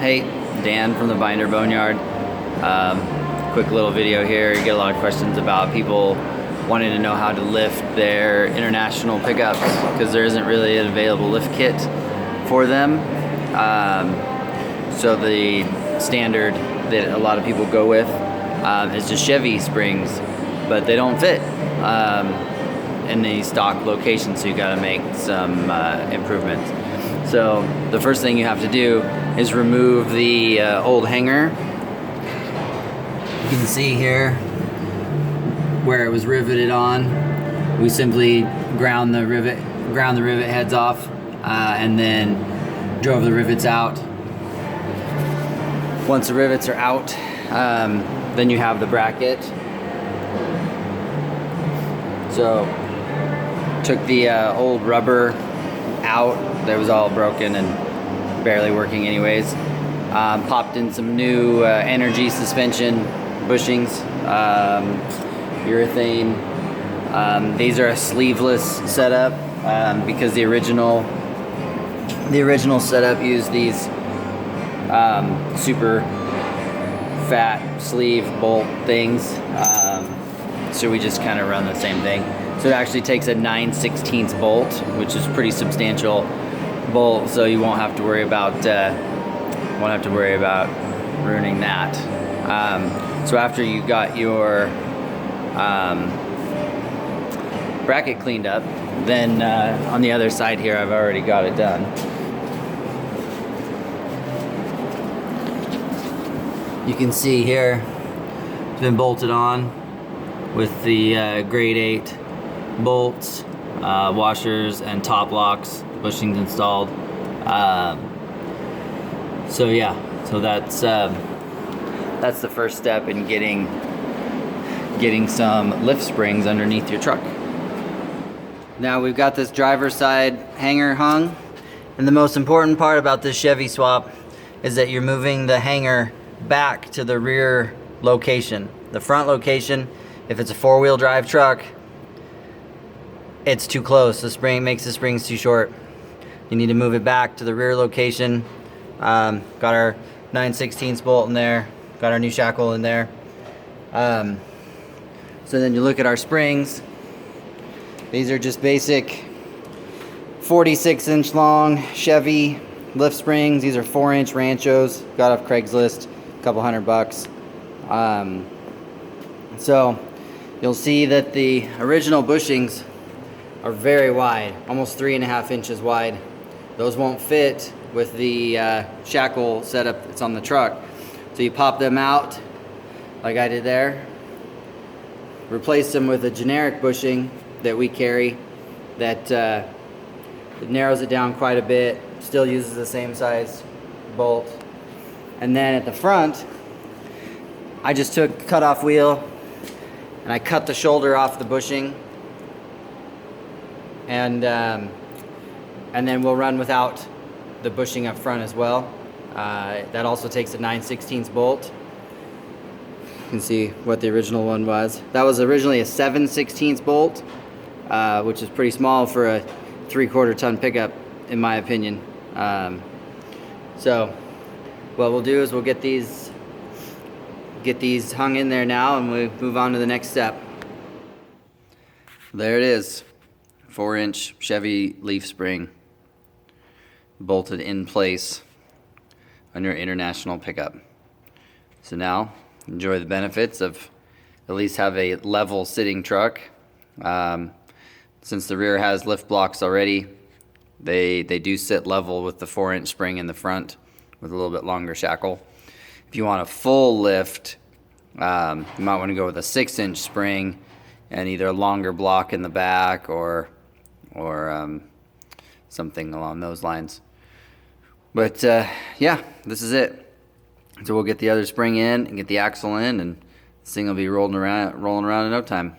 Hey, Dan from the Boneyard. Quick little video here. You get a lot of questions about people wanting to know how to lift their international pickups because there isn't really an available lift kit for them. So the standard that a lot of people go with is just Chevy springs, but they don't fit in the stock location, so you got to make some improvements. So the first thing you have to do is remove the old hanger. You can see here where it was riveted on. We simply ground the rivet heads off and then drove the rivets out. Once the rivets are out, then you have the bracket. So took the old rubber out that was all broken and barely working anyways. Popped in some new energy suspension bushings, urethane. These are a sleeveless setup because the original setup used these super fat sleeve bolt things. So we just kind of run the same thing. So it actually takes a 9/16 bolt, which is pretty substantial bolt. So you won't have to worry about ruining that. So after you got your bracket cleaned up, then on the other side here, I've already got it done. You can see here, it's been bolted on with the grade 8 bolts, washers, and top locks, bushings installed. So yeah, so that's the first step in getting some lift springs underneath your truck. Now we've got this driver's side hanger hung, and the most important part about this Chevy swap is that you're moving the hanger back to the rear location. The front location, if it's a 4-wheel drive truck, it's too close. The spring makes the springs too short. You need to move it back to the rear location. Got our 9/16 bolt in there. Got our new shackle in there. So then you look at our springs. These are just basic 46-inch long Chevy lift springs. These are 4-inch Ranchos. Got off Craigslist, a couple $100. So you'll see that the original bushings are very wide, almost 3.5 inches wide. Those won't fit with the shackle setup that's on the truck. So you pop them out like I did there, replace them with a generic bushing that we carry that it narrows it down quite a bit, still uses the same size bolt. And then at the front, I just took a cut-off wheel and I cut the shoulder off the bushing, and then we'll run without the bushing up front as well. That also takes a 9/16 bolt. You can see what the original one was. That was originally a 7/16 bolt, which is pretty small for a 3/4 ton pickup, in my opinion. So what we'll do is we'll get these hung in there now, and we move on to the next step. There it is, 4-inch Chevy leaf spring bolted in place on your international pickup. So now enjoy the benefits of at least have a level sitting truck. Since the rear has lift blocks already, they do sit level with the 4-inch spring in the front with a little bit longer shackle. If you want a full lift, you might want to go with a 6-inch spring and either a longer block in the back or something along those lines. But yeah, this is it. So we'll get the other spring in and get the axle in, and this thing will be rolling around in no time.